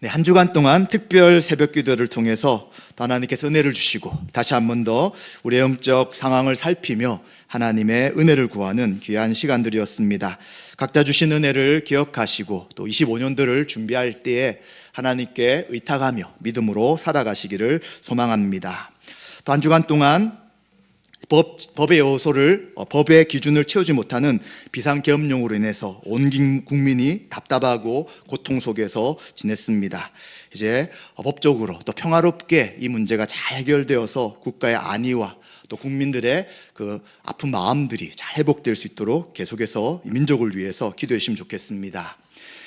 네, 한 주간 동안 특별 새벽 기도를 통해서 하나님께서 은혜를 주시고 다시 한 번 더 우리의 영적 상황을 살피며 하나님의 은혜를 구하는 귀한 시간들이었습니다. 각자 주신 은혜를 기억하시고 또 25년들을 준비할 때에 하나님께 의탁하며 믿음으로 살아가시기를 소망합니다. 또 한 주간 동안 법의 요소를, 법의 기준을 채우지 못하는 비상계엄령으로 인해서 온 국민이 답답하고 고통 속에서 지냈습니다. 이제 법적으로 또 평화롭게 이 문제가 잘 해결되어서 국가의 안위와 또 국민들의 그 아픈 마음들이 잘 회복될 수 있도록 계속해서 이 민족을 위해서 기도해 주시면 좋겠습니다.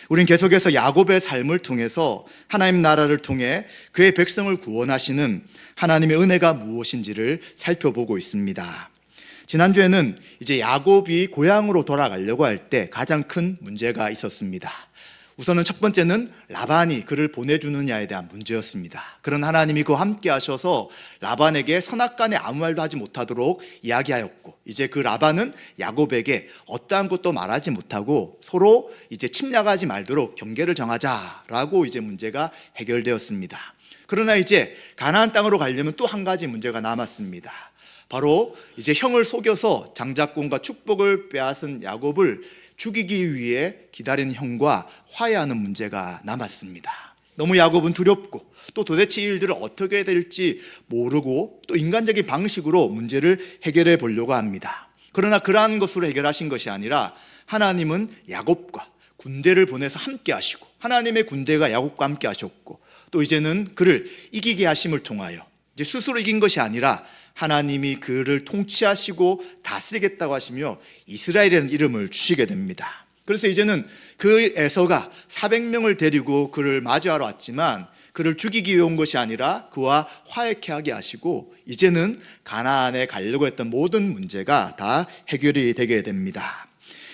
우린 계속해서 야곱의 삶을 통해서 하나님 나라를 통해 그의 백성을 구원하시는 하나님의 은혜가 무엇인지를 살펴보고 있습니다. 지난주에는 이제 야곱이 고향으로 돌아가려고 할 때 가장 큰 문제가 있었습니다. 우선은 첫 번째는 라반이 그를 보내주느냐에 대한 문제였습니다. 그런 하나님이 그와 함께 하셔서 라반에게 선악간에 아무 말도 하지 못하도록 이야기하였고, 이제 그 라반은 야곱에게 어떠한 것도 말하지 못하고 서로 이제 침략하지 말도록 경계를 정하자라고 이제 문제가 해결되었습니다. 그러나 이제 가나안 땅으로 가려면 또 한 가지 문제가 남았습니다. 바로 이제 형을 속여서 장자권과 축복을 빼앗은 야곱을 죽이기 위해 기다리는 형과 화해하는 문제가 남았습니다. 너무 야곱은 두렵고 또 도대체 이 일들을 어떻게 해야 될지 모르고 또 인간적인 방식으로 문제를 해결해 보려고 합니다. 그러나 그러한 것으로 해결하신 것이 아니라 하나님은 야곱과 군대를 보내서 함께 하시고, 하나님의 군대가 야곱과 함께 하셨고, 또 이제는 그를 이기게 하심을 통하여 이제 스스로 이긴 것이 아니라 하나님이 그를 통치하시고 다스리겠다고 하시며 이스라엘이라는 이름을 주시게 됩니다. 그래서 이제는 그 에서가 400명을 데리고 그를 맞이하러 왔지만 그를 죽이기 위해 온 것이 아니라 그와 화해케 하게 하시고, 이제는 가나안에 가려고 했던 모든 문제가 다 해결이 되게 됩니다.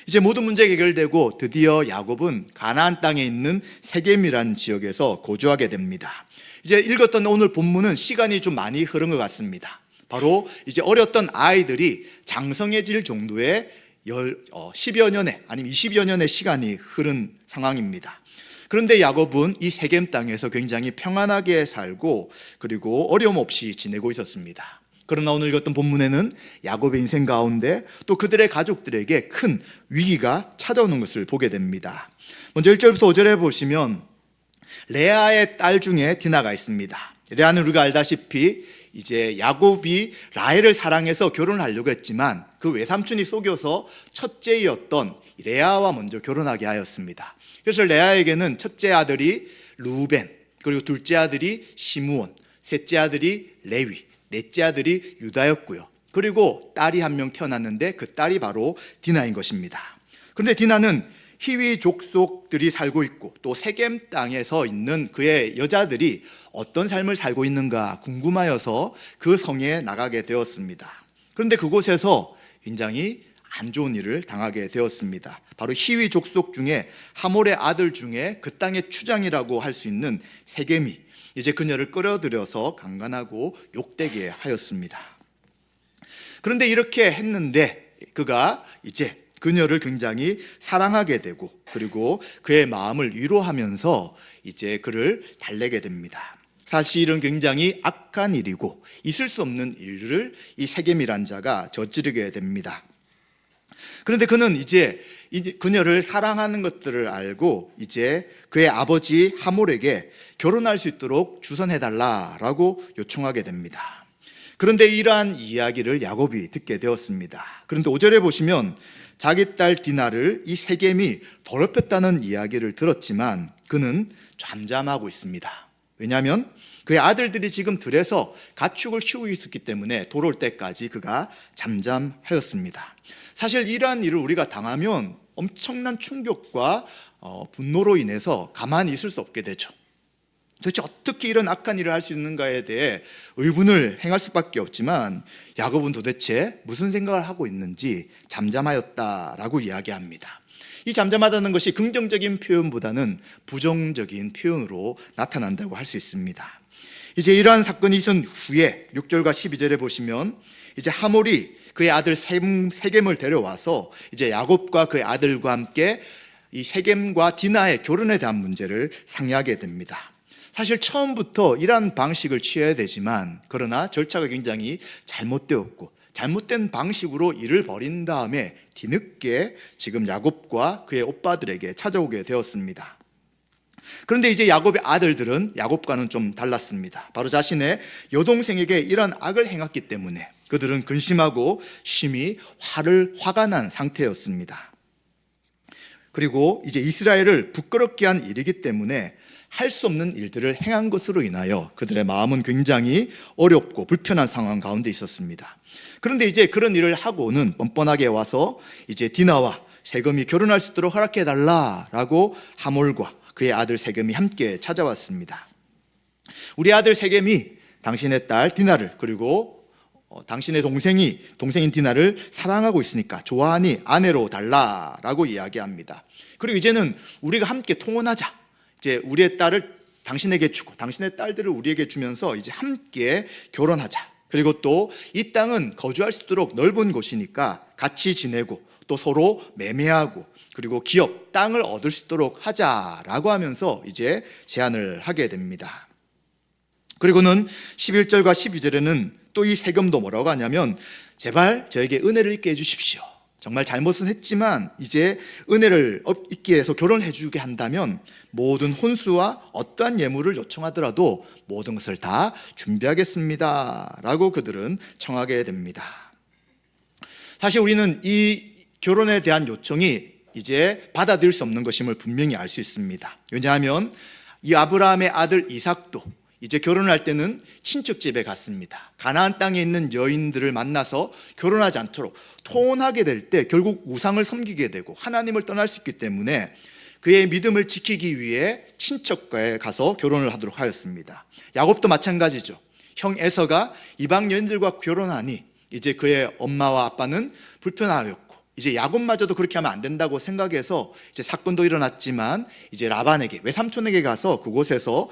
이제 모든 문제가 해결되고 드디어 야곱은 가나안 땅에 있는 세겜이라는 지역에서 거주하게 됩니다. 이제 읽었던 오늘 본문은 시간이 좀 많이 흐른 것 같습니다. 바로 이제 어렸던 아이들이 장성해질 정도의 10여 년의 아니면 20여 년의 시간이 흐른 상황입니다. 그런데 야곱은 이 세겜 땅에서 굉장히 평안하게 살고 그리고 어려움 없이 지내고 있었습니다. 그러나 오늘 읽었던 본문에는 야곱의 인생 가운데 또 그들의 가족들에게 큰 위기가 찾아오는 것을 보게 됩니다. 먼저 1절부터 5절에 보시면 레아의 딸 중에 디나가 있습니다. 레아는 우리가 알다시피 이제 야곱이 라헬을 사랑해서 결혼을 하려고 했지만 그 외삼촌이 속여서 첫째였던 레아와 먼저 결혼하게 하였습니다. 그래서 레아에게는 첫째 아들이 루벤, 그리고 둘째 아들이 시므온, 셋째 아들이 레위, 넷째 아들이 유다였고요. 그리고 딸이 한 명 태어났는데 그 딸이 바로 디나인 것입니다. 그런데 디나는 히위 족속들이 살고 있고 또 세겜 땅에서 있는 그의 여자들이 어떤 삶을 살고 있는가 궁금하여서 그 성에 나가게 되었습니다. 그런데 그곳에서 굉장히 안 좋은 일을 당하게 되었습니다. 바로 히위 족속 중에 하몰의 아들 중에 그 땅의 추장이라고 할 수 있는 세겜이 이제 그녀를 끌어들여서 강간하고 욕되게 하였습니다. 그런데 이렇게 했는데 그가 이제 그녀를 굉장히 사랑하게 되고 그리고 그의 마음을 위로하면서 이제 그를 달래게 됩니다. 사실 이런 굉장히 악한 일이고 있을 수 없는 일을 이 세겜이란 자가 저지르게 됩니다. 그런데 그는 이제 그녀를 사랑하는 것들을 알고 이제 그의 아버지 하몰에게 결혼할 수 있도록 주선해달라라고 요청하게 됩니다. 그런데 이러한 이야기를 야곱이 듣게 되었습니다. 그런데 5절에 보시면 자기 딸 디나를 이 세겜이 더럽혔다는 이야기를 들었지만 그는 잠잠하고 있습니다. 왜냐하면 그의 아들들이 지금 들에서 가축을 키우고 있었기 때문에 돌아올 때까지 그가 잠잠하였습니다. 사실 이러한 일을 우리가 당하면 엄청난 충격과 분노로 인해서 가만히 있을 수 없게 되죠. 도대체 어떻게 이런 악한 일을 할 수 있는가에 대해 의문을 행할 수밖에 없지만 야곱은 도대체 무슨 생각을 하고 있는지 잠잠하였다라고 이야기합니다. 이 잠잠하다는 것이 긍정적인 표현보다는 부정적인 표현으로 나타난다고 할 수 있습니다. 이제 이러한 사건이 있은 후에 6절과 12절에 보시면 이제 하몰이 그의 아들 세겜을 데려와서 이제 야곱과 그의 아들과 함께 이 세겜과 디나의 결혼에 대한 문제를 상의하게 됩니다. 사실 처음부터 이러한 방식을 취해야 되지만 그러나 절차가 굉장히 잘못되었고 잘못된 방식으로 일을 벌인 다음에 뒤늦게 지금 야곱과 그의 오빠들에게 찾아오게 되었습니다. 그런데 이제 야곱의 아들들은 야곱과는 좀 달랐습니다. 바로 자신의 여동생에게 이런 악을 행했기 때문에 그들은 근심하고 심히 화가 난 상태였습니다. 그리고 이제 이스라엘을 부끄럽게 한 일이기 때문에 할 수 없는 일들을 행한 것으로 인하여 그들의 마음은 굉장히 어렵고 불편한 상황 가운데 있었습니다. 그런데 이제 그런 일을 하고는 뻔뻔하게 와서 이제 디나와 세겜이 결혼할 수 있도록 허락해 달라라고 하몰과 그의 아들 세겜이 함께 찾아왔습니다. 우리 아들 세겜이 당신의 딸 디나를 그리고 당신의 동생인 디나를 사랑하고 있으니까 좋아하니 아내로 달라라고 이야기합니다. 그리고 이제는 우리가 함께 통혼하자. 이제 우리의 딸을 당신에게 주고 당신의 딸들을 우리에게 주면서 이제 함께 결혼하자. 그리고 또 이 땅은 거주할 수 있도록 넓은 곳이니까 같이 지내고 또 서로 매매하고 그리고 기업, 땅을 얻을 수 있도록 하자라고 하면서 이제 제안을 하게 됩니다. 그리고는 11절과 12절에는 또 이 세겜도 뭐라고 하냐면 제발 저에게 은혜를 있게 해주십시오. 정말 잘못은 했지만 이제 은혜를 있게 해서 결혼해 주게 한다면 모든 혼수와 어떠한 예물을 요청하더라도 모든 것을 다 준비하겠습니다 라고 그들은 청하게 됩니다. 사실 우리는 이 결혼에 대한 요청이 이제 받아들일 수 없는 것임을 분명히 알 수 있습니다. 왜냐하면 이 아브라함의 아들 이삭도 이제 결혼을 할 때는 친척 집에 갔습니다. 가나안 땅에 있는 여인들을 만나서 결혼하지 않도록 통혼하게 될 때 결국 우상을 섬기게 되고 하나님을 떠날 수 있기 때문에 그의 믿음을 지키기 위해 친척과에 가서 결혼을 하도록 하였습니다. 야곱도 마찬가지죠. 형 에서가 이방 여인들과 결혼하니 이제 그의 엄마와 아빠는 불편하였고 이제 야곱마저도 그렇게 하면 안 된다고 생각해서 이제 사건도 일어났지만 이제 라반에게 외삼촌에게 가서 그곳에서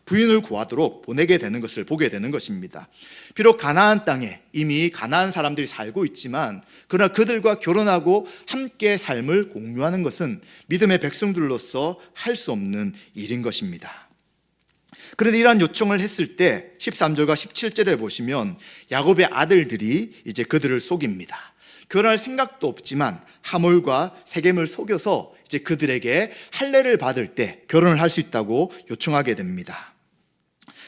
부인을 구하도록 보내게 되는 것을 보게 되는 것입니다. 비록 가나안 땅에 이미 가나안 사람들이 살고 있지만 그러나 그들과 결혼하고 함께 삶을 공유하는 것은 믿음의 백성들로서 할 수 없는 일인 것입니다. 그런데 이러한 요청을 했을 때 13절과 17절에 보시면 야곱의 아들들이 이제 그들을 속입니다. 결혼할 생각도 없지만 하몰과 세겜을 속여서 이제 그들에게 할례를 받을 때 결혼을 할 수 있다고 요청하게 됩니다.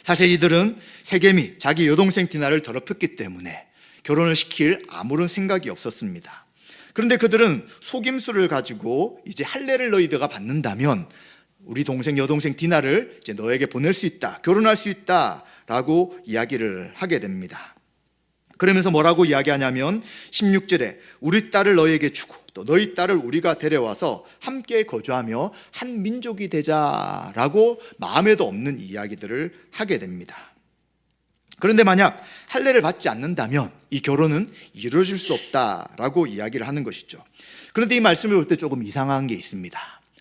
사실 이들은 세겜이 자기 여동생 디나를 더럽혔기 때문에 결혼을 시킬 아무런 생각이 없었습니다. 그런데 그들은 속임수를 가지고 이제 할례를 너희들가 받는다면 우리 여동생 디나를 이제 너에게 보낼 수 있다, 결혼할 수 있다라고 이야기를 하게 됩니다. 그러면서 뭐라고 이야기하냐면 16절에 우리 딸을 너희에게 주고 또 너희 딸을 우리가 데려와서 함께 거주하며 한 민족이 되자라고 마음에도 없는 이야기들을 하게 됩니다. 그런데 만약 할례를 받지 않는다면 이 결혼은 이루어질 수 없다라고 이야기를 하는 것이죠. 그런데 이 말씀을 볼 때 조금 이상한 게 있습니다.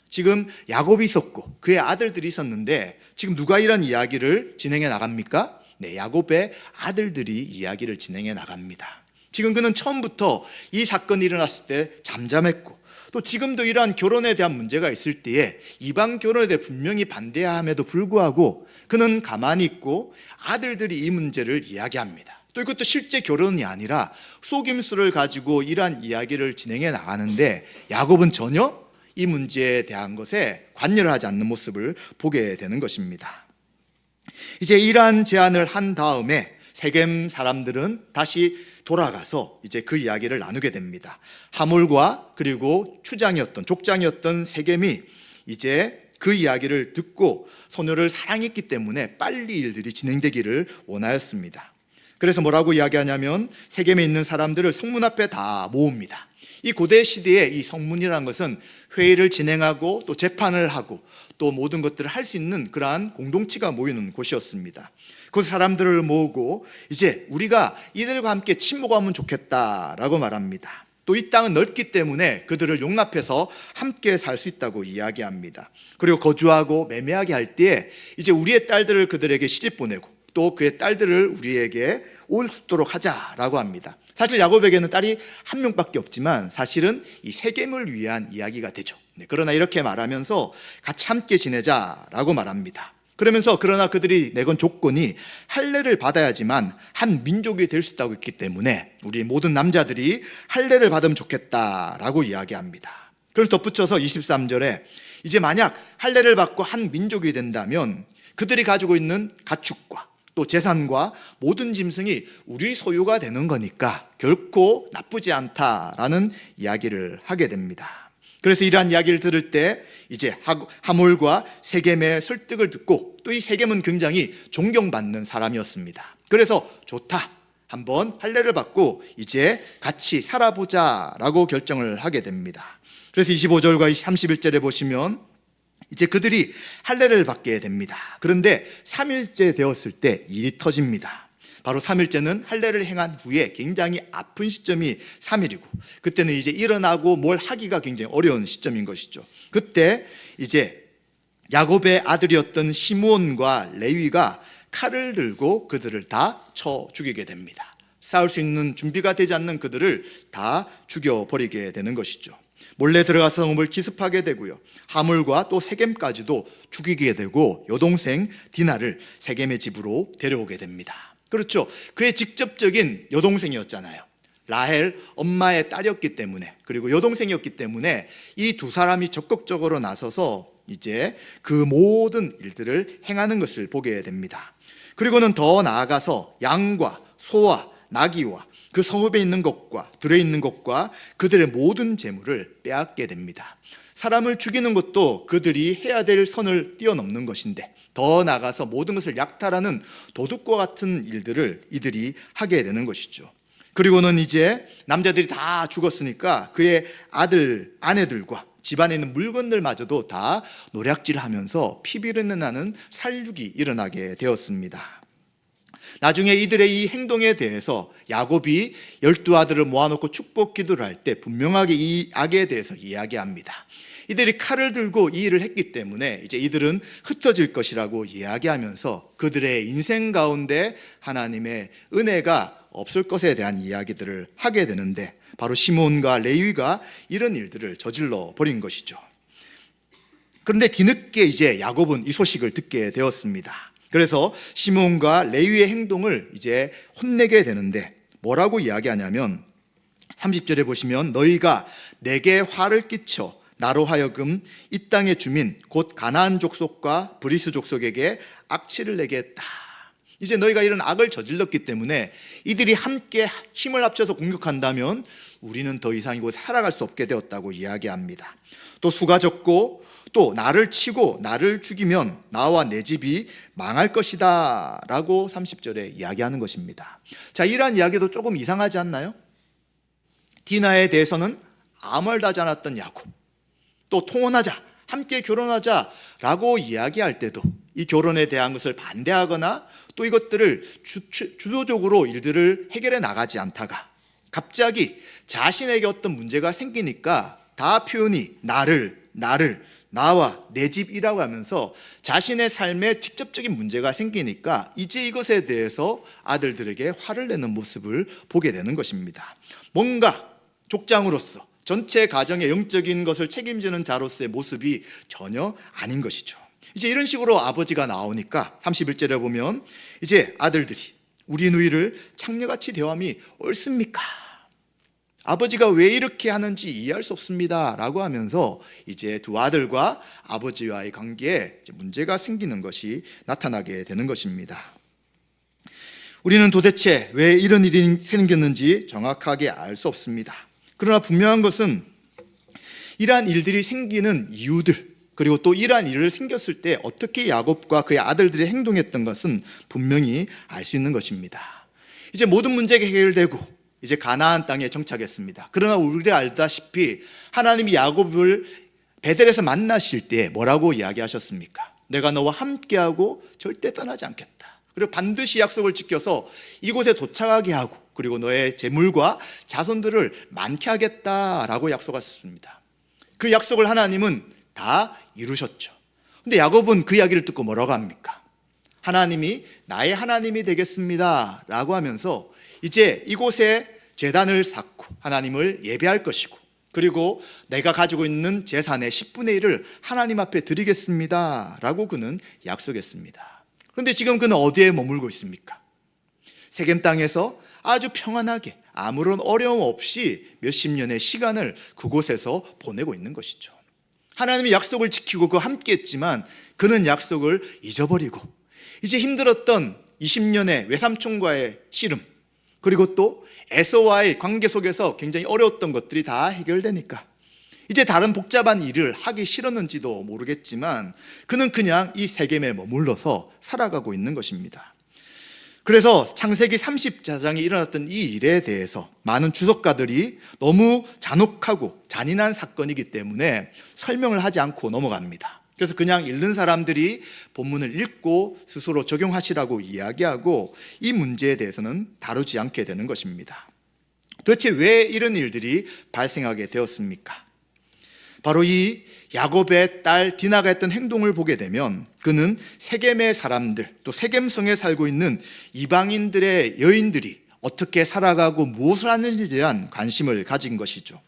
지금 야곱이 있었고 그의 아들들이 있었는데 지금 누가 이런 이야기를 진행해 나갑니까? 네, 야곱의 아들들이 이야기를 진행해 나갑니다. 지금 그는 처음부터 이 사건이 일어났을 때 잠잠했고 또 지금도 이러한 결혼에 대한 문제가 있을 때에 이방 결혼에 대해 분명히 반대함에도 불구하고 그는 가만히 있고 아들들이 이 문제를 이야기합니다. 또 이것도 실제 결혼이 아니라 속임수를 가지고 이러한 이야기를 진행해 나가는데 야곱은 전혀 이 문제에 대한 것에 관여를 하지 않는 모습을 보게 되는 것입니다. 이제 이러한 제안을 한 다음에 세겜 사람들은 다시 돌아가서 이제 그 이야기를 나누게 됩니다. 하몰과 그리고 족장이었던 세겜이 이제 그 이야기를 듣고 소녀를 사랑했기 때문에 빨리 일들이 진행되기를 원하였습니다. 그래서 뭐라고 이야기하냐면 세겜에 있는 사람들을 성문 앞에 다 모읍니다. 이 고대 시대에 이 성문이라는 것은 회의를 진행하고 또 재판을 하고 또 모든 것들을 할 수 있는 그러한 공동체가 모이는 곳이었습니다. 그 사람들을 모으고 이제 우리가 이들과 함께 침묵하면 좋겠다라고 말합니다. 또 이 땅은 넓기 때문에 그들을 용납해서 함께 살 수 있다고 이야기합니다. 그리고 거주하고 매매하게 할 때 이제 우리의 딸들을 그들에게 시집 보내고 또 그의 딸들을 우리에게 올 수 있도록 하자라고 합니다. 사실 야곱에게는 딸이 한 명밖에 없지만 사실은 이 세겜을 위한 이야기가 되죠. 그러나 이렇게 말하면서 같이 함께 지내자라고 말합니다. 그러면서 그러나 그들이 내건 조건이 할례를 받아야지만 한 민족이 될 수 있다고 했기 때문에 우리 모든 남자들이 할례를 받으면 좋겠다라고 이야기합니다. 그래서 덧붙여서 23절에 이제 만약 할례를 받고 한 민족이 된다면 그들이 가지고 있는 가축과 또 재산과 모든 짐승이 우리 소유가 되는 거니까 결코 나쁘지 않다라는 이야기를 하게 됩니다. 그래서 이러한 이야기를 들을 때 이제 하몰과 세겜의 설득을 듣고 또 이 세겜은 굉장히 존경받는 사람이었습니다. 그래서 좋다, 한번 할례를 받고 이제 같이 살아보자라고 결정을 하게 됩니다. 그래서 25절과 31절에 보시면 이제 그들이 할례를 받게 됩니다. 그런데 3일째 되었을 때 일이 터집니다. 바로 3일째는 할례를 행한 후에 굉장히 아픈 시점이 3일이고 그때는 이제 일어나고 뭘 하기가 굉장히 어려운 시점인 것이죠. 그때 이제 야곱의 아들이었던 시므온과 레위가 칼을 들고 그들을 다 쳐 죽이게 됩니다. 싸울 수 있는 준비가 되지 않는 그들을 다 죽여버리게 되는 것이죠. 몰래 들어가서 성읍을 기습하게 되고요. 하물과 또 세겜까지도 죽이게 되고 여동생 디나를 세겜의 집으로 데려오게 됩니다. 그렇죠. 그의 직접적인 여동생이었잖아요. 라헬 엄마의 딸이었기 때문에, 그리고 여동생이었기 때문에 이 두 사람이 적극적으로 나서서 이제 그 모든 일들을 행하는 것을 보게 됩니다. 그리고는 더 나아가서 양과 소와 나귀와 그 성읍에 있는 것과 들에 있는 것과 그들의 모든 재물을 빼앗게 됩니다. 사람을 죽이는 것도 그들이 해야 될 선을 뛰어넘는 것인데 더 나아가서 모든 것을 약탈하는 도둑과 같은 일들을 이들이 하게 되는 것이죠. 그리고는 이제 남자들이 다 죽었으니까 그의 아들, 아내들과 집안에 있는 물건들마저도 다 노략질하면서 피비린내 나는 살육이 일어나게 되었습니다. 나중에 이들의 이 행동에 대해서 야곱이 12아들을 모아놓고 축복 기도를 할 때 분명하게 이 악에 대해서 이야기합니다. 이들이 칼을 들고 이 일을 했기 때문에 이제 이들은 흩어질 것이라고 이야기하면서 그들의 인생 가운데 하나님의 은혜가 없을 것에 대한 이야기들을 하게 되는데 바로 시몬과 레위가 이런 일들을 저질러 버린 것이죠. 그런데 뒤늦게 이제 야곱은 이 소식을 듣게 되었습니다. 그래서 시몬과 레위의 행동을 이제 혼내게 되는데 뭐라고 이야기하냐면 30절에 보시면 너희가 내게 화를 끼쳐 나로 하여금 이 땅의 주민 곧 가나안 족속과 브리스 족속에게 악취를 내게 했다. 이제 너희가 이런 악을 저질렀기 때문에 이들이 함께 힘을 합쳐서 공격한다면 우리는 더 이상 이곳에 살아갈 수 없게 되었다고 이야기합니다. 또 수가 적고 또 나를 치고 나를 죽이면 나와 내 집이 망할 것이다 라고 30절에 이야기하는 것입니다. 자, 이러한 이야기도 조금 이상하지 않나요? 디나에 대해서는 아무 말도 하지 않았던 야곱, 또 통혼하자, 함께 결혼하자 라고 이야기할 때도 이 결혼에 대한 것을 반대하거나 또 이것들을 주도적으로 일들을 해결해 나가지 않다가 갑자기 자신에게 어떤 문제가 생기니까 다 표현이 나를, 나와 내 집이라고 하면서 자신의 삶에 직접적인 문제가 생기니까 이제 이것에 대해서 아들들에게 화를 내는 모습을 보게 되는 것입니다. 뭔가 족장으로서 전체 가정의 영적인 것을 책임지는 자로서의 모습이 전혀 아닌 것이죠. 이제 이런 식으로 아버지가 나오니까 31절에 보면 이제 아들들이 우리 누이를 창녀같이 대함이 옳습니까? 아버지가 왜 이렇게 하는지 이해할 수 없습니다 라고 하면서 이제 두 아들과 아버지와의 관계에 문제가 생기는 것이 나타나게 되는 것입니다. 우리는 도대체 왜 이런 일이 생겼는지 정확하게 알 수 없습니다. 그러나 분명한 것은 이러한 일들이 생기는 이유들, 그리고 또 이러한 일을 생겼을 때 어떻게 야곱과 그의 아들들이 행동했던 것은 분명히 알 수 있는 것입니다. 이제 모든 문제가 해결되고 이제 가나안 땅에 정착했습니다. 그러나 우리가 알다시피 하나님이 야곱을 베델에서 만나실 때 뭐라고 이야기하셨습니까? 내가 너와 함께하고 절대 떠나지 않겠다. 그리고 반드시 약속을 지켜서 이곳에 도착하게 하고 그리고 너의 재물과 자손들을 많게 하겠다라고 약속하셨습니다. 그 약속을 하나님은 다 이루셨죠. 근데 야곱은 그 이야기를 듣고 뭐라고 합니까? 하나님이 나의 하나님이 되겠습니다 라고 하면서 이제 이곳에 제단을 쌓고 하나님을 예배할 것이고 그리고 내가 가지고 있는 재산의 10분의 1을 하나님 앞에 드리겠습니다 라고 그는 약속했습니다. 그런데 지금 그는 어디에 머물고 있습니까? 세겜 땅에서 아주 평안하게 아무런 어려움 없이 몇십 년의 시간을 그곳에서 보내고 있는 것이죠. 하나님의 약속을 지키고 그 함께 했지만 그는 약속을 잊어버리고 이제 힘들었던 20년의 외삼촌과의 씨름, 그리고 또 에서와의 관계 속에서 굉장히 어려웠던 것들이 다 해결되니까 이제 다른 복잡한 일을 하기 싫었는지도 모르겠지만 그는 그냥 이 세겜에 머물러서 살아가고 있는 것입니다. 그래서 창세기 30장에 일어났던 이 일에 대해서 많은 주석가들이 너무 잔혹하고 잔인한 사건이기 때문에 설명을 하지 않고 넘어갑니다. 그래서 그냥 읽는 사람들이 본문을 읽고 스스로 적용하시라고 이야기하고 이 문제에 대해서는 다루지 않게 되는 것입니다. 도대체 왜 이런 일들이 발생하게 되었습니까? 바로 이 야곱의 딸 디나가 했던 행동을 보게 되면 그는 세겜의 사람들, 또 세겜성에 살고 있는 이방인들의 여인들이 어떻게 살아가고 무엇을 하는지에 대한 관심을 가진 것이죠.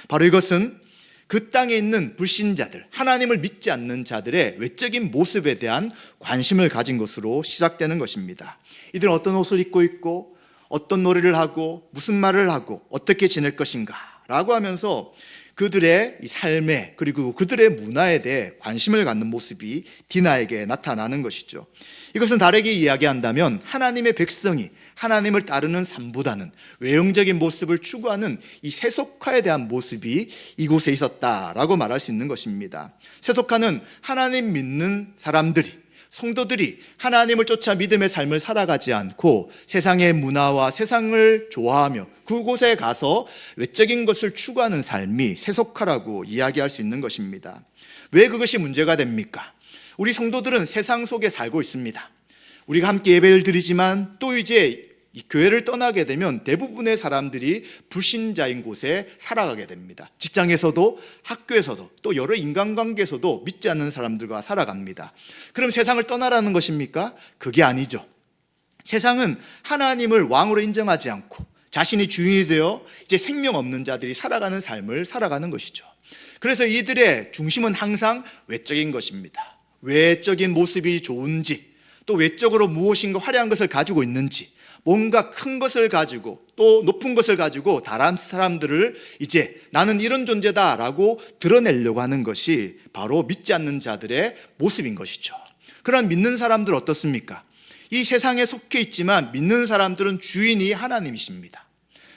바로 이것은 그 땅에 있는 불신자들, 하나님을 믿지 않는 자들의 외적인 모습에 대한 관심을 가진 것으로 시작되는 것입니다. 이들은 어떤 옷을 입고 있고 어떤 노래를 하고 무슨 말을 하고 어떻게 지낼 것인가 라고 하면서 그들의 삶에 그리고 그들의 문화에 대해 관심을 갖는 모습이 디나에게 나타나는 것이죠. 이것은 다르게 이야기한다면 하나님의 백성이 하나님을 따르는 삶보다는 외형적인 모습을 추구하는 이 세속화에 대한 모습이 이곳에 있었다라고 말할 수 있는 것입니다. 세속화는 하나님 믿는 사람들이, 성도들이 하나님을 쫓아 믿음의 삶을 살아가지 않고 세상의 문화와 세상을 좋아하며 그곳에 가서 외적인 것을 추구하는 삶이 세속화라고 이야기할 수 있는 것입니다. 왜 그것이 문제가 됩니까? 우리 성도들은 세상 속에 살고 있습니다. 우리가 함께 예배를 드리지만 또 이제 이 교회를 떠나게 되면 대부분의 사람들이 불신자인 곳에 살아가게 됩니다. 직장에서도 학교에서도 또 여러 인간관계에서도 믿지 않는 사람들과 살아갑니다. 그럼 세상을 떠나라는 것입니까? 그게 아니죠. 세상은 하나님을 왕으로 인정하지 않고 자신이 주인이 되어 이제 생명 없는 자들이 살아가는 삶을 살아가는 것이죠. 그래서 이들의 중심은 항상 외적인 것입니다. 외적인 모습이 좋은지, 또 외적으로 무엇인가 화려한 것을 가지고 있는지, 뭔가 큰 것을 가지고 또 높은 것을 가지고 다른 사람들을 이제 나는 이런 존재다라고 드러내려고 하는 것이 바로 믿지 않는 자들의 모습인 것이죠. 그런 믿는 사람들 어떻습니까? 이 세상에 속해 있지만 믿는 사람들은 주인이 하나님이십니다.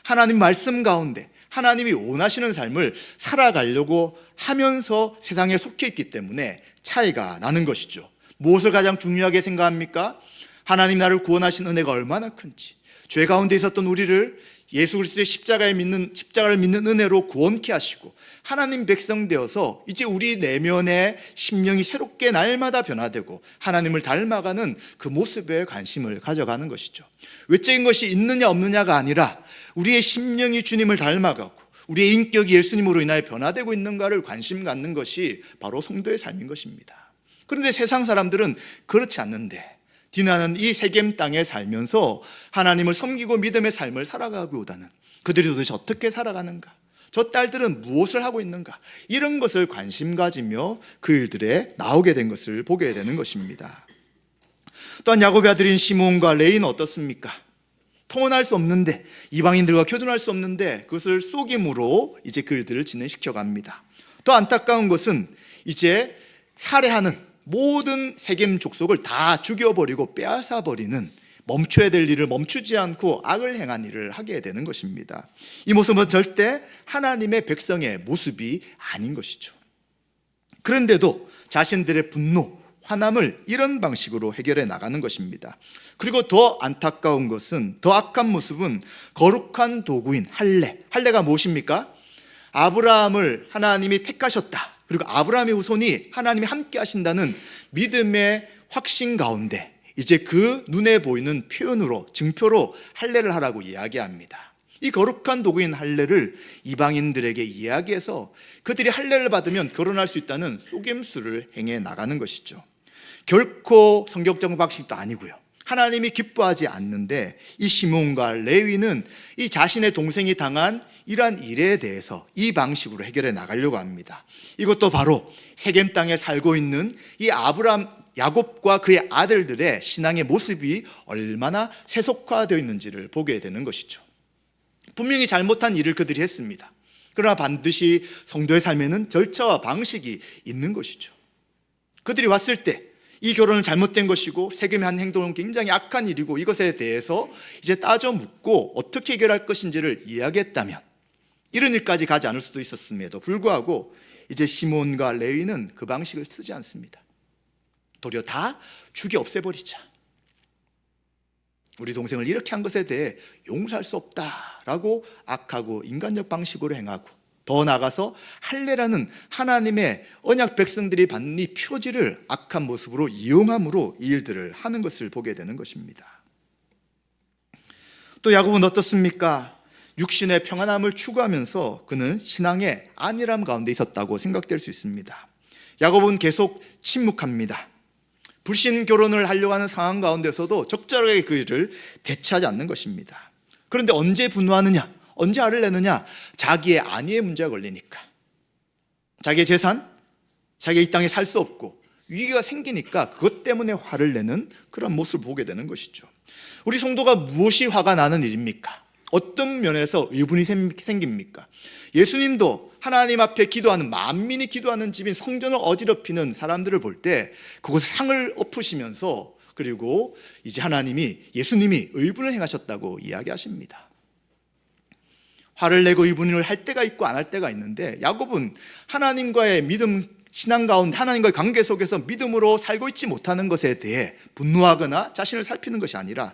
하나님 말씀 가운데 하나님이 원하시는 삶을 살아가려고 하면서 세상에 속해 있기 때문에 차이가 나는 것이죠. 무엇을 가장 중요하게 생각합니까? 하나님 나를 구원하신 은혜가 얼마나 큰지, 죄 가운데 있었던 우리를 예수 그리스도의 십자가를 믿는 은혜로 구원케 하시고 하나님 백성 되어서 이제 우리 내면의 심령이 새롭게 날마다 변화되고 하나님을 닮아가는 그 모습에 관심을 가져가는 것이죠. 외적인 것이 있느냐 없느냐가 아니라 우리의 심령이 주님을 닮아가고 우리의 인격이 예수님으로 인하여 변화되고 있는가를 관심 갖는 것이 바로 성도의 삶인 것입니다. 그런데 세상 사람들은 그렇지 않는데 디나는 이 세겜 땅에 살면서 하나님을 섬기고 믿음의 삶을 살아가기보다는 그들이 도대체 어떻게 살아가는가, 저 딸들은 무엇을 하고 있는가, 이런 것을 관심 가지며 그 일들에 나오게 된 것을 보게 되는 것입니다. 또한 야곱의 아들인 시므온과 레이는 어떻습니까? 통혼할 수 없는데, 이방인들과 교존할 수 없는데 그것을 속임으로 이제 그 일들을 진행시켜 갑니다. 더 안타까운 것은 이제 살해하는 모든 세겜 족속을 다 죽여버리고 빼앗아버리는, 멈춰야 될 일을 멈추지 않고 악을 행한 일을 하게 되는 것입니다. 이 모습은 절대 하나님의 백성의 모습이 아닌 것이죠. 그런데도 자신들의 분노, 화남을 이런 방식으로 해결해 나가는 것입니다. 그리고 더 안타까운 것은, 더 악한 모습은 거룩한 도구인 할례가 무엇입니까? 아브라함을 하나님이 택하셨다, 그리고 아브라함의 후손이 하나님이 함께 하신다는 믿음의 확신 가운데 이제 그 눈에 보이는 표현으로, 증표로 할례를 하라고 이야기합니다. 이 거룩한 도구인 할례를 이방인들에게 이야기해서 그들이 할례를 받으면 결혼할 수 있다는 속임수를 행해 나가는 것이죠. 결코 성경적 방식도 아니고요, 하나님이 기뻐하지 않는데 이 시몬과 레위는 이 자신의 동생이 당한 이러한 일에 대해서 이 방식으로 해결해 나가려고 합니다. 이것도 바로 세겜 땅에 살고 있는 이 아브람, 야곱과 그의 아들들의 신앙의 모습이 얼마나 세속화되어 있는지를 보게 되는 것이죠. 분명히 잘못한 일을 그들이 했습니다. 그러나 반드시 성도의 삶에는 절차와 방식이 있는 것이죠. 그들이 왔을 때 이 결혼은 잘못된 것이고 세겜의 한 행동은 굉장히 악한 일이고 이것에 대해서 이제 따져 묻고 어떻게 해결할 것인지를 이야기했다면 이런 일까지 가지 않을 수도 있었음에도 불구하고 이제 시몬과 레위는 그 방식을 쓰지 않습니다. 도리어 다 죽여 없애버리자. 우리 동생을 이렇게 한 것에 대해 용서할 수 없다라고 악하고 인간적 방식으로 행하고 더 나아가서 할례라는 하나님의 언약 백성들이 받는 이 표지를 악한 모습으로 이용함으로 이 일들을 하는 것을 보게 되는 것입니다. 또 야곱은 어떻습니까? 육신의 평안함을 추구하면서 그는 신앙의 안일함 가운데 있었다고 생각될 수 있습니다. 야곱은 계속 침묵합니다. 불신 결혼을 하려고 하는 상황 가운데서도 적절하게 그 일을 대처하지 않는 것입니다. 그런데 언제 분노하느냐? 언제 화를 내느냐? 자기의 안위의 문제가 걸리니까. 자기의 재산, 자기가 이 땅에 살 수 없고 위기가 생기니까 그것 때문에 화를 내는 그런 모습을 보게 되는 것이죠. 우리 성도가 무엇이 화가 나는 일입니까? 어떤 면에서 의분이 생깁니까? 예수님도 하나님 앞에 기도하는, 만민이 기도하는 집인 성전을 어지럽히는 사람들을 볼 때 그곳에 상을 엎으시면서 그리고 이제 예수님이 의분을 행하셨다고 이야기하십니다. 화를 내고 의분을 할 때가 있고 안 할 때가 있는데 야곱은 하나님과의 믿음, 신앙 가운데 하나님과의 관계 속에서 믿음으로 살고 있지 못하는 것에 대해 분노하거나 자신을 살피는 것이 아니라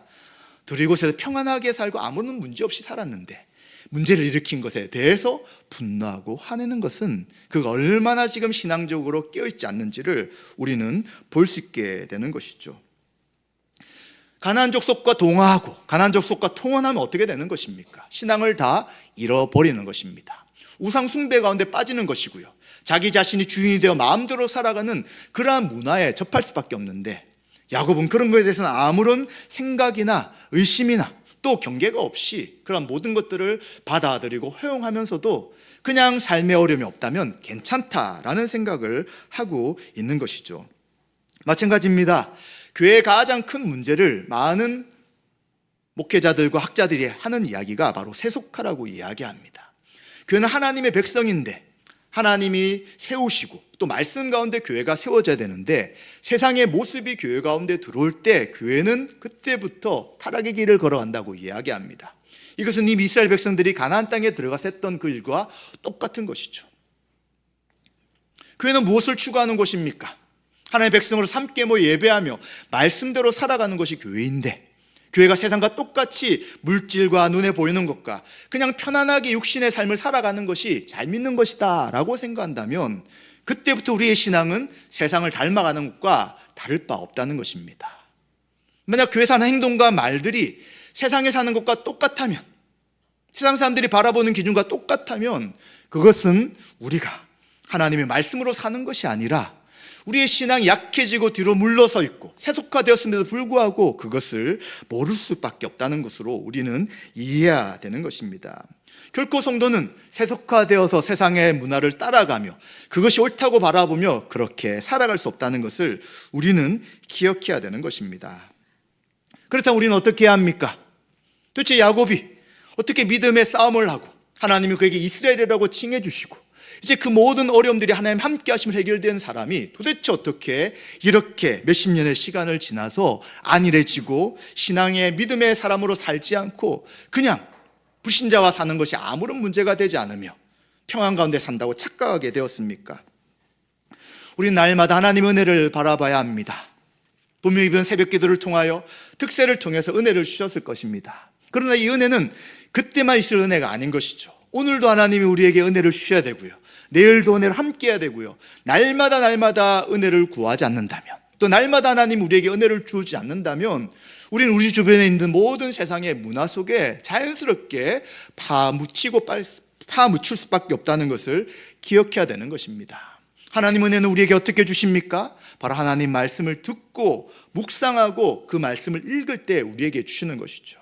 둘 이곳에서 평안하게 살고 아무런 문제 없이 살았는데 문제를 일으킨 것에 대해서 분노하고 화내는 것은 그가 얼마나 지금 신앙적으로 깨어있지 않는지를 우리는 볼 수 있게 되는 것이죠. 가나안 족속과 동화하고 가나안 족속과 통혼하면 어떻게 되는 것입니까? 신앙을 다 잃어버리는 것입니다. 우상 숭배 가운데 빠지는 것이고요. 자기 자신이 주인이 되어 마음대로 살아가는 그러한 문화에 접할 수밖에 없는데 야곱은 그런 것에 대해서는 아무런 생각이나 의심이나 또 경계가 없이 그런 모든 것들을 받아들이고 허용하면서도 그냥 삶에 어려움이 없다면 괜찮다라는 생각을 하고 있는 것이죠. 마찬가지입니다. 교회의 가장 큰 문제를 많은 목회자들과 학자들이 하는 이야기가 바로 세속화라고 이야기합니다. 교회는 하나님의 백성인데 하나님이 세우시고 또 말씀 가운데 교회가 세워져야 되는데 세상의 모습이 교회 가운데 들어올 때 교회는 그때부터 타락의 길을 걸어간다고 이야기합니다. 이것은 이미 이스라엘 백성들이 가나안 땅에 들어가서 했던 그 일과 똑같은 것이죠. 교회는 무엇을 추구하는 곳입니까? 하나님의 백성으로 함께 모여 예배하며 말씀대로 살아가는 것이 교회인데 교회가 세상과 똑같이 물질과 눈에 보이는 것과 그냥 편안하게 육신의 삶을 살아가는 것이 잘 믿는 것이다 라고 생각한다면 그때부터 우리의 신앙은 세상을 닮아가는 것과 다를 바 없다는 것입니다. 만약 교회에서 하는 행동과 말들이 세상에 사는 것과 똑같다면, 세상 사람들이 바라보는 기준과 똑같다면 그것은 우리가 하나님의 말씀으로 사는 것이 아니라 우리의 신앙이 약해지고 뒤로 물러서 있고 세속화되었음에도 불구하고 그것을 모를 수밖에 없다는 것으로 우리는 이해해야 되는 것입니다. 결코 성도는 세속화되어서 세상의 문화를 따라가며 그것이 옳다고 바라보며 그렇게 살아갈 수 없다는 것을 우리는 기억해야 되는 것입니다. 그렇다면 우리는 어떻게 해야 합니까? 도대체 야곱이 어떻게 믿음의 싸움을 하고 하나님이 그에게 이스라엘이라고 칭해 주시고 이제 그 모든 어려움들이 하나님 함께 하심을 해결된 사람이 도대체 어떻게 이렇게 몇십 년의 시간을 지나서 안일해지고 신앙의 믿음의 사람으로 살지 않고 그냥 불신자와 사는 것이 아무런 문제가 되지 않으며 평안 가운데 산다고 착각하게 되었습니까? 우리는 날마다 하나님의 은혜를 바라봐야 합니다. 분명히 이번 새벽 기도를 통하여 특세를 통해서 은혜를 주셨을 것입니다. 그러나 이 은혜는 그때만 있을 은혜가 아닌 것이죠. 오늘도 하나님이 우리에게 은혜를 주셔야 되고요. 내일도 은혜를 함께 해야 되고요. 날마다 은혜를 구하지 않는다면, 또 날마다 하나님 우리에게 은혜를 주지 않는다면 우리는 우리 주변에 있는 모든 세상의 문화 속에 자연스럽게 파묻힐 수밖에 없다는 것을 기억해야 되는 것입니다. 하나님 은혜는 우리에게 어떻게 주십니까? 바로 하나님 말씀을 듣고 묵상하고 그 말씀을 읽을 때 우리에게 주시는 것이죠.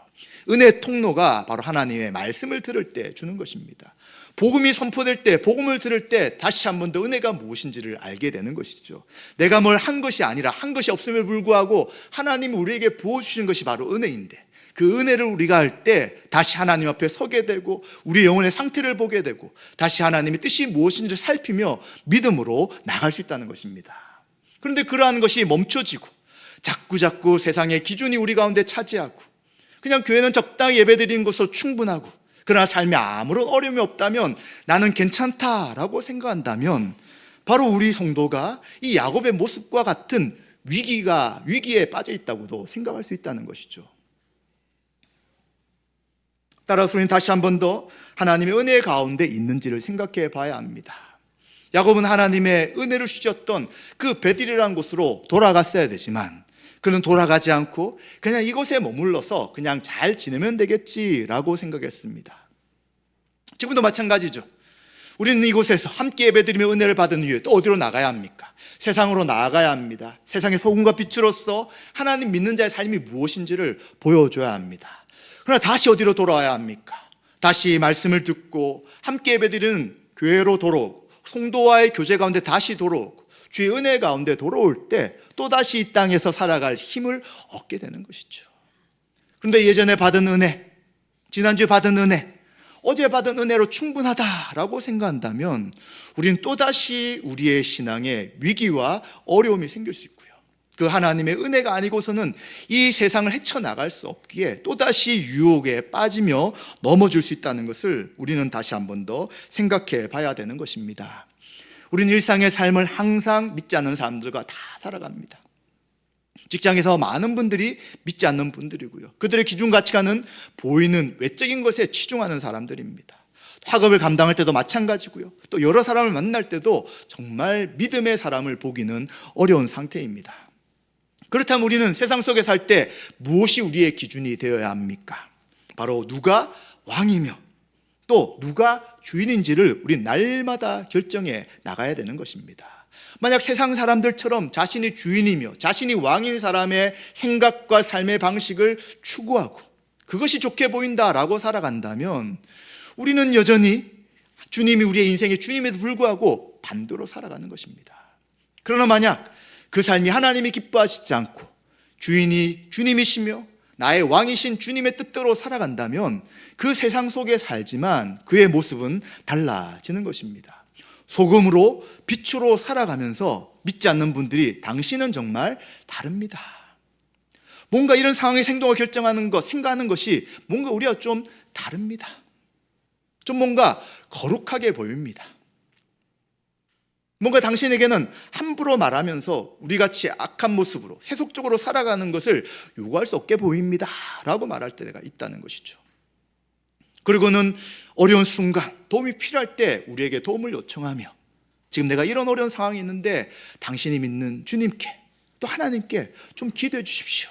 은혜의 통로가 바로 하나님의 말씀을 들을 때 주는 것입니다. 복음이 선포될 때, 복음을 들을 때 다시 한 번 더 은혜가 무엇인지를 알게 되는 것이죠. 내가 뭘 한 것이 아니라 한 것이 없음에 불구하고 하나님이 우리에게 부어주시는 것이 바로 은혜인데, 그 은혜를 우리가 할 때 다시 하나님 앞에 서게 되고 우리 영혼의 상태를 보게 되고 다시 하나님의 뜻이 무엇인지를 살피며 믿음으로 나갈 수 있다는 것입니다. 그런데 그러한 것이 멈춰지고 자꾸자꾸 세상의 기준이 우리 가운데 차지하고 그냥 교회는 적당히 예배드리는 것으로 충분하고 그러나 삶에 아무런 어려움이 없다면 나는 괜찮다라고 생각한다면 바로 우리 성도가 이 야곱의 모습과 같은 위기에 빠져 있다고도 생각할 수 있다는 것이죠. 따라서 우리는 다시 한 번 더 하나님의 은혜 가운데 있는지를 생각해 봐야 합니다. 야곱은 하나님의 은혜를 주셨던 그 베들이라는 곳으로 돌아갔어야 되지만 그는 돌아가지 않고 그냥 이곳에 머물러서 그냥 잘 지내면 되겠지라고 생각했습니다. 지금도 마찬가지죠. 우리는 이곳에서 함께 예배드리며 은혜를 받은 이후에 또 어디로 나가야 합니까? 세상으로 나아가야 합니다. 세상의 소금과 빛으로서 하나님 믿는 자의 삶이 무엇인지를 보여줘야 합니다. 그러나 다시 어디로 돌아와야 합니까? 다시 말씀을 듣고 함께 예배드리는 교회로 돌아오고 성도와의 교제 가운데 다시 돌아오고 주의 은혜 가운데 돌아올 때 또다시 이 땅에서 살아갈 힘을 얻게 되는 것이죠. 그런데 예전에 받은 은혜, 지난주에 받은 은혜, 어제 받은 은혜로 충분하다라고 생각한다면 우리는 또다시 우리의 신앙에 위기와 어려움이 생길 수 있고요. 그 하나님의 은혜가 아니고서는 이 세상을 헤쳐나갈 수 없기에 또다시 유혹에 빠지며 넘어질 수 있다는 것을 우리는 다시 한 번 더 생각해 봐야 되는 것입니다. 우리는 일상의 삶을 항상 믿지 않는 사람들과 다 살아갑니다. 직장에서 많은 분들이 믿지 않는 분들이고요. 그들의 기준 가치관은 보이는 외적인 것에 치중하는 사람들입니다. 학업을 감당할 때도 마찬가지고요. 또 여러 사람을 만날 때도 정말 믿음의 사람을 보기는 어려운 상태입니다. 그렇다면 우리는 세상 속에 살 때 무엇이 우리의 기준이 되어야 합니까? 바로 누가 왕이며 또 누가 주인인지를 우리 날마다 결정해 나가야 되는 것입니다. 만약 세상 사람들처럼 자신이 주인이며 자신이 왕인 사람의 생각과 삶의 방식을 추구하고 그것이 좋게 보인다라고 살아간다면 우리는 여전히 주님이 우리의 인생의 주님에도 불구하고 반대로 살아가는 것입니다. 그러나 만약 그 삶이 하나님이 기뻐하시지 않고 주인이 주님이시며 나의 왕이신 주님의 뜻대로 살아간다면 그 세상 속에 살지만 그의 모습은 달라지는 것입니다. 소금으로 빛으로 살아가면서 믿지 않는 분들이 당신은 정말 다릅니다. 뭔가 이런 상황의 행동을 결정하는 것, 생각하는 것이 뭔가 우리와 좀 다릅니다. 좀 뭔가 거룩하게 보입니다. 뭔가 당신에게는 함부로 말하면서 우리같이 악한 모습으로 세속적으로 살아가는 것을 요구할 수 없게 보입니다 라고 말할 때가 있다는 것이죠. 그리고는 어려운 순간 도움이 필요할 때 우리에게 도움을 요청하며 지금 내가 이런 어려운 상황이 있는데 당신이 믿는 주님께 또 하나님께 좀 기도해 주십시오.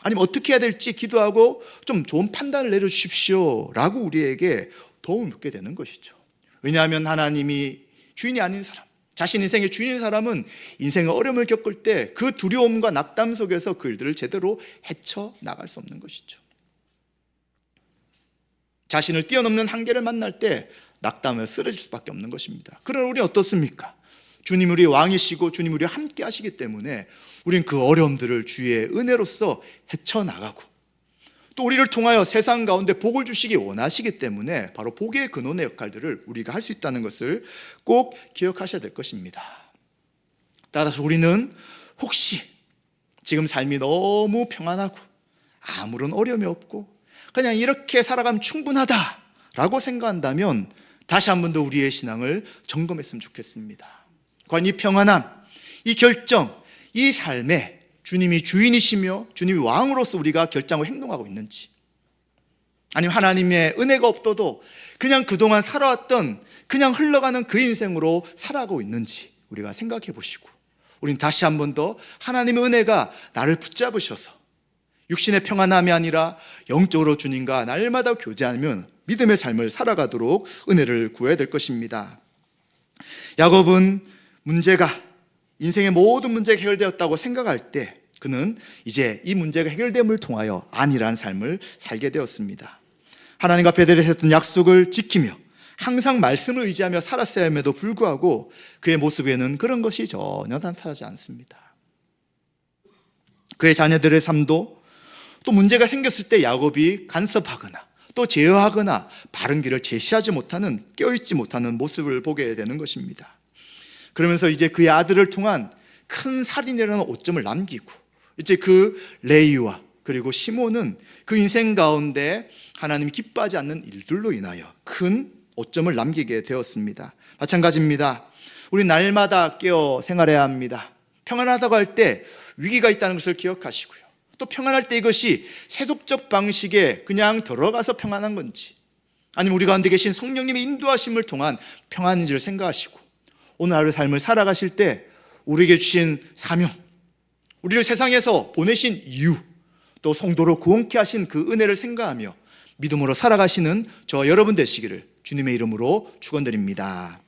아니면 어떻게 해야 될지 기도하고 좀 좋은 판단을 내려주십시오 라고 우리에게 도움을 묻게 되는 것이죠. 왜냐하면 하나님이 주인이 아닌 사람, 자신 인생의 주인인 사람은 인생의 어려움을 겪을 때 그 두려움과 낙담 속에서 그 일들을 제대로 헤쳐나갈 수 없는 것이죠. 자신을 뛰어넘는 한계를 만날 때 낙담에 쓰러질 수밖에 없는 것입니다. 그러나 우리는 어떻습니까? 주님 우리 왕이시고 주님 우리와 함께 하시기 때문에 우리는 그 어려움들을 주의 은혜로서 헤쳐나가고 또 우리를 통하여 세상 가운데 복을 주시기 원하시기 때문에 바로 복의 근원의 역할들을 우리가 할 수 있다는 것을 꼭 기억하셔야 될 것입니다. 따라서 우리는 혹시 지금 삶이 너무 평안하고 아무런 어려움이 없고 그냥 이렇게 살아가면 충분하다라고 생각한다면 다시 한 번 더 우리의 신앙을 점검했으면 좋겠습니다. 과연 이 평안함, 이 결정, 이 삶에 주님이 주인이시며 주님이 왕으로서 우리가 결정하고 행동하고 있는지, 아니면 하나님의 은혜가 없어도 그냥 그동안 살아왔던 그냥 흘러가는 그 인생으로 살아가고 있는지 우리가 생각해 보시고 우린 다시 한 번 더 하나님의 은혜가 나를 붙잡으셔서 육신의 평안함이 아니라 영적으로 주님과 날마다 교제하면 믿음의 삶을 살아가도록 은혜를 구해야 될 것입니다. 야곱은 문제가, 인생의 모든 문제가 해결되었다고 생각할 때 그는 이제 이 문제가 해결됨을 통하여 안일한 삶을 살게 되었습니다. 하나님 앞에 드렸던 약속을 지키며 항상 말씀을 의지하며 살았어야 함에도 불구하고 그의 모습에는 그런 것이 전혀 나타나지 않습니다. 그의 자녀들의 삶도 또 문제가 생겼을 때 야곱이 간섭하거나 또 제어하거나 바른 길을 제시하지 못하는, 깨어있지 못하는 모습을 보게 되는 것입니다. 그러면서 이제 그의 아들을 통한 큰 살인이라는 오점을 남기고 이제 그 레위와 그리고 시몬은 그 인생 가운데 하나님이 기뻐하지 않는 일들로 인하여 큰 오점을 남기게 되었습니다. 마찬가지입니다. 우리 날마다 깨어 생활해야 합니다. 평안하다고 할 때 위기가 있다는 것을 기억하시고요. 또 평안할 때 이것이 세속적 방식에 그냥 들어가서 평안한 건지, 아니면 우리 가운데 계신 성령님의 인도하심을 통한 평안인지를 생각하시고 오늘 하루 삶을 살아가실 때 우리에게 주신 사명, 우리를 세상에서 보내신 이유, 또 성도로 구원케 하신 그 은혜를 생각하며 믿음으로 살아가시는 저 여러분 되시기를 주님의 이름으로 축원드립니다.